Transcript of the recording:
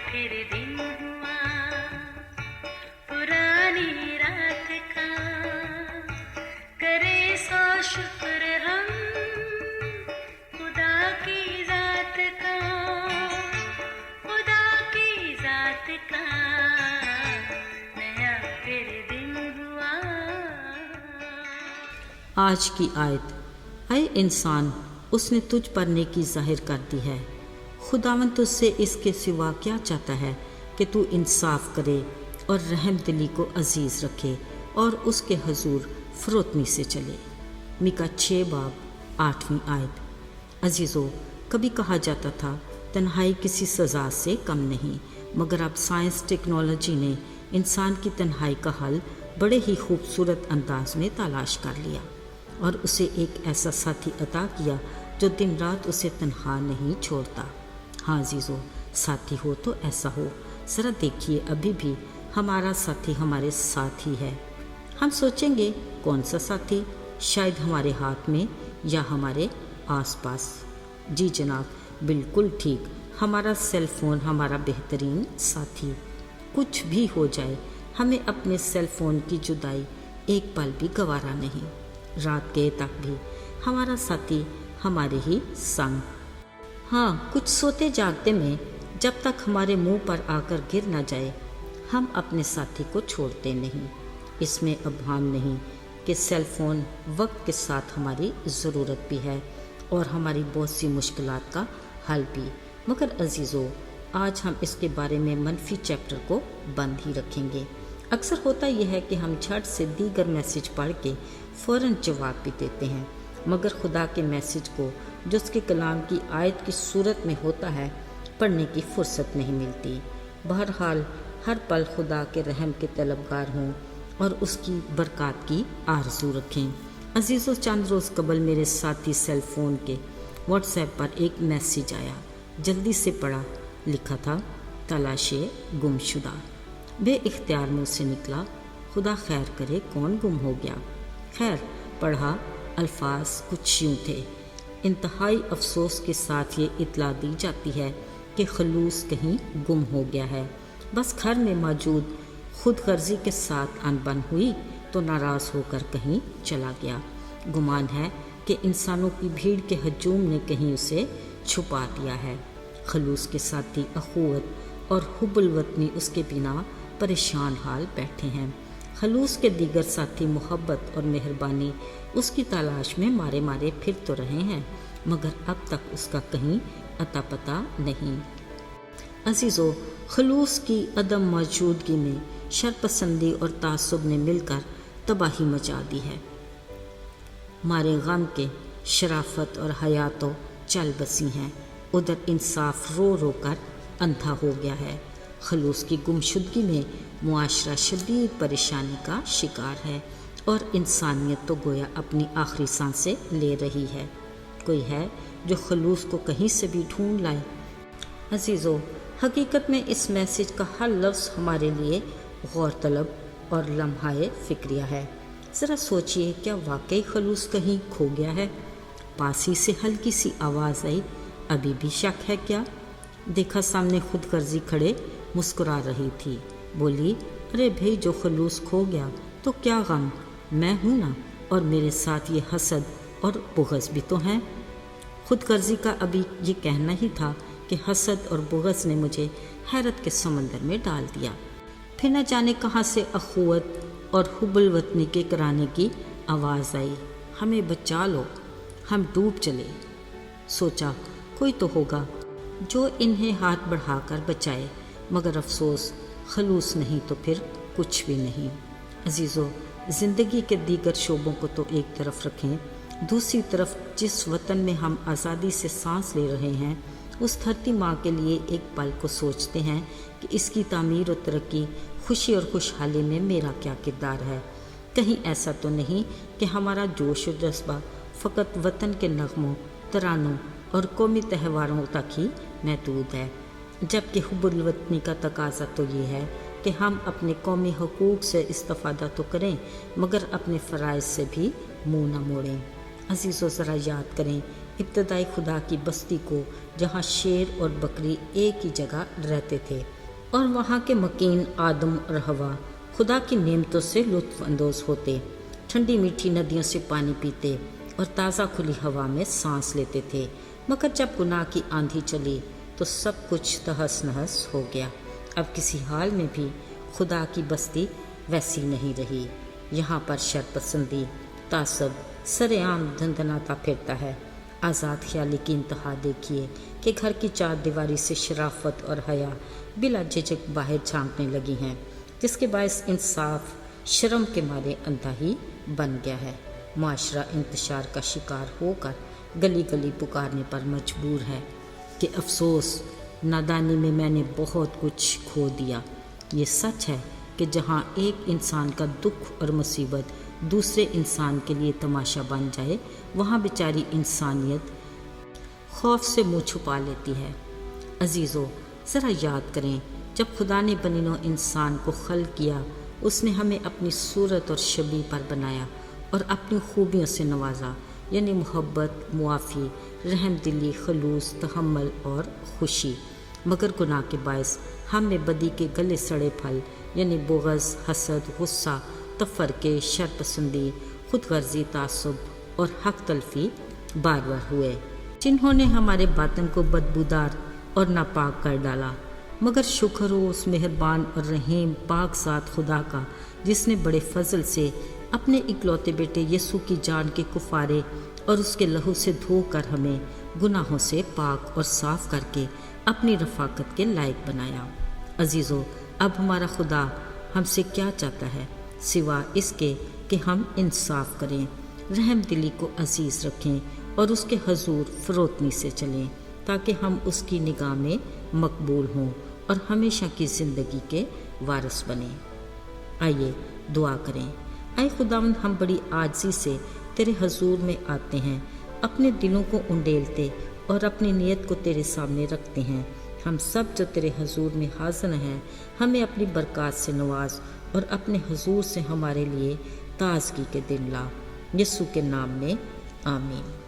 پھر دن ہوا پرانی رات کا، کرے سو شکر ہم خدا کی ذات کا، خدا کی ذات کا نیا پھر دن ہوا۔ آج کی آیت: اے انسان، اس نے تجھ پر نیکی ظاہر کر دی ہے، خداوند تجھ سے اس کے سوا کیا چاہتا ہے کہ تو انصاف کرے اور رحم دلی کو عزیز رکھے اور اس کے حضور فروتنی سے چلے۔ میکا 6 باب 8ویں آیت۔ عزیزو، کبھی کہا جاتا تھا تنہائی کسی سزا سے کم نہیں، مگر اب سائنس ٹیکنالوجی نے انسان کی تنہائی کا حل بڑے ہی خوبصورت انداز میں تلاش کر لیا اور اسے ایک ایسا ساتھی عطا کیا جو دن رات اسے تنہا نہیں چھوڑتا۔ ہاں عزیزو، ساتھی ہو تو ایسا ہو۔ ذرا دیکھیے، ابھی بھی ہمارا ساتھی ہمارے ساتھ ہی ہے۔ ہم سوچیں گے کون سا ساتھی؟ شاید ہمارے ہاتھ میں یا ہمارے آس پاس۔ جی جناب، بالکل ٹھیک، ہمارا سیل فون ہمارا بہترین ساتھی۔ کچھ بھی ہو جائے، ہمیں اپنے سیل فون کی جدائی ایک پل بھی گوارا نہیں۔ رات گئے تک بھی ہمارا ساتھی ہمارے ہی سنگ۔ ہاں، کچھ سوتے جاگتے میں جب تک ہمارے منہ پر آ کر گر نہ جائے، ہم اپنے ساتھی کو چھوڑتے نہیں۔ اس میں ابہام نہیں کہ سیل فون وقت کے ساتھ ہماری ضرورت بھی ہے اور ہماری بہت سی مشکلات کا حل بھی، مگر عزیزو، آج ہم اس کے بارے میں منفی چیپٹر کو بند ہی رکھیں گے۔ اکثر ہوتا یہ ہے کہ ہم جھٹ سے دیگر میسج پڑھ کے فوراً جواب بھی دیتے ہیں، مگر خدا کے میسج کو جو اس کے کلام کی آیت کی صورت میں ہوتا ہے پڑھنے کی فرصت نہیں ملتی۔ بہرحال ہر پل خدا کے رحم کے طلبگار ہوں اور اس کی برکات کی آرزو رکھیں۔ عزیزو، چند روز قبل میرے ساتھی سیل فون کے واٹس ایپ پر ایک میسج آیا، جلدی سے پڑھا۔ لکھا تھا: تلاش گم شدہ۔ بے اختیار منہ سے نکلا: خدا خیر کرے، کون گم ہو گیا؟ خیر، پڑھا، الفاظ کچھ یوں تھے: انتہائی افسوس کے ساتھ یہ اطلاع دی جاتی ہے کہ خلوص کہیں گم ہو گیا ہے۔ بس گھر میں موجود خود غرضی کے ساتھ انبن ہوئی تو ناراض ہو کر کہیں چلا گیا۔ گمان ہے کہ انسانوں کی بھیڑ کے ہجوم نے کہیں اسے چھپا دیا ہے۔ خلوص کے ساتھی اخوت اور حب الوطنی اس کے بنا پریشان حال بیٹھے ہیں۔ خلوص کے دیگر ساتھی محبت اور مہربانی اس کی تلاش میں مارے مارے پھر تو رہے ہیں، مگر اب تک اس کا کہیں اتا پتہ نہیں۔ عزیزو، خلوص کی عدم موجودگی میں شرپسندی اور تعصب نے مل کر تباہی مچا دی ہے۔ مارے غم کے شرافت اور حیا تو چل بسی ہیں، ادھر انصاف رو رو کر اندھا ہو گیا ہے۔ خلوص کی گمشدگی میں معاشرہ شدید پریشانی کا شکار ہے اور انسانیت تو گویا اپنی آخری سانسیں لے رہی ہے۔ کوئی ہے جو خلوص کو کہیں سے بھی ڈھونڈ لائے؟ عزیزو، حقیقت میں اس میسج کا ہر لفظ ہمارے لیے غور طلب اور لمحہ فکریہ ہے۔ ذرا سوچئے، کیا واقعی خلوص کہیں کھو گیا ہے؟ پاس ہی سے ہلکی سی آواز آئی: ابھی بھی شک ہے کیا؟ دیکھا سامنے خود غرضی کھڑے مسکرا رہی تھی۔ بولی: ارے بھائی، جو خلوص کھو گیا تو کیا غم، میں ہوں نا، اور میرے ساتھ یہ حسد اور بغض بھی تو ہیں۔ خود غرضی کا ابھی یہ کہنا ہی تھا کہ حسد اور بغض نے مجھے حیرت کے سمندر میں ڈال دیا۔ پھر نہ جانے کہاں سے اخوت اور حب الوطنی کے کرانے کی آواز آئی: ہمیں بچا لو، ہم ڈوب چلے۔ سوچا کوئی تو ہوگا جو انہیں ہاتھ بڑھا کر بچائے، مگر افسوس، خلوص نہیں تو پھر کچھ بھی نہیں۔ عزیزو، زندگی کے دیگر شعبوں کو تو ایک طرف رکھیں، دوسری طرف جس وطن میں ہم آزادی سے سانس لے رہے ہیں، اس دھرتی ماں کے لیے ایک پل کو سوچتے ہیں کہ اس کی تعمیر و ترقی، خوشی اور خوشحالی میں میرا کیا کردار ہے؟ کہیں ایسا تو نہیں کہ ہمارا جوش و جذبہ فقط وطن کے نغموں، ترانوں اور قومی تہواروں تک ہی محدود ہے، جبکہ حب الوطنی کا تقاضا تو یہ ہے کہ ہم اپنے قومی حقوق سے استفادہ تو کریں، مگر اپنے فرائض سے بھی منہ نہ موڑیں۔ عزیزو، ذرا یاد کریں ابتدائی خدا کی بستی کو جہاں شیر اور بکری ایک ہی جگہ رہتے تھے اور وہاں کے مکین آدم اور حوا خدا کی نعمتوں سے لطف اندوز ہوتے، ٹھنڈی میٹھی ندیوں سے پانی پیتے اور تازہ کھلی ہوا میں سانس لیتے تھے، مگر جب گناہ کی آندھی چلی تو سب کچھ تہس نہس ہو گیا۔ اب کسی حال میں بھی خدا کی بستی ویسی نہیں رہی۔ یہاں پر شر پسندی، تعصب سر عام دھندناتا پھرتا ہے۔ آزاد خیالی کی انتہا دیکھیے کہ گھر کی چار دیواری سے شرافت اور حیا بلا جھجک باہر جھانکنے لگی ہیں، جس کے باعث انصاف شرم کے مارے اندھا ہی بن گیا ہے۔ معاشرہ انتشار کا شکار ہو کر گلی گلی پکارنے پر مجبور ہے کہ افسوس، نادانی میں میں نے بہت کچھ کھو دیا۔ یہ سچ ہے کہ جہاں ایک انسان کا دکھ اور مصیبت دوسرے انسان کے لیے تماشا بن جائے، وہاں بیچاری انسانیت خوف سے منہ چھپا لیتی ہے۔ عزیزو، ذرا یاد کریں، جب خدا نے بنی نوع انسان کو خلق کیا، اس نے ہمیں اپنی صورت اور شبیہ پر بنایا اور اپنی خوبیوں سے نوازا، یعنی محبت، معافی، رحم دلی، خلوص، تحمل اور خوشی۔ مگر گناہ کے باعث ہم نے بدی کے گلے سڑے پھل یعنی بغض، حسد، غصہ، تفرقے، شر پسندی، خود غرضی، تعصب اور حق تلفی بار بار ہوئے، جنہوں نے ہمارے باطن کو بدبودار اور ناپاک کر ڈالا۔ مگر شکر ہو اس مہربان اور رحیم پاک ذات خدا کا، جس نے بڑے فضل سے اپنے اکلوتے بیٹے یسوع کی جان کے کفارے اور اس کے لہو سے دھو کر ہمیں گناہوں سے پاک اور صاف کر کے اپنی رفاقت کے لائق بنایا۔ عزیزو، اب ہمارا خدا ہم سے کیا چاہتا ہے سوا اس کے کہ ہم انصاف کریں، رحم دلی کو عزیز رکھیں اور اس کے حضور فروتنی سے چلیں، تاکہ ہم اس کی نگاہ میں مقبول ہوں اور ہمیشہ کی زندگی کے وارث بنیں۔ آئیے دعا کریں۔ اے خداوند، ہم بڑی عاجزی سے تیرے حضور میں آتے ہیں، اپنے دلوں کو انڈیلتے اور اپنی نیت کو تیرے سامنے رکھتے ہیں۔ ہم سب جو تیرے حضور میں حاضر ہیں، ہمیں اپنی برکات سے نواز اور اپنے حضور سے ہمارے لیے تازگی کے دن لا۔ یسوع کے نام میں آمین۔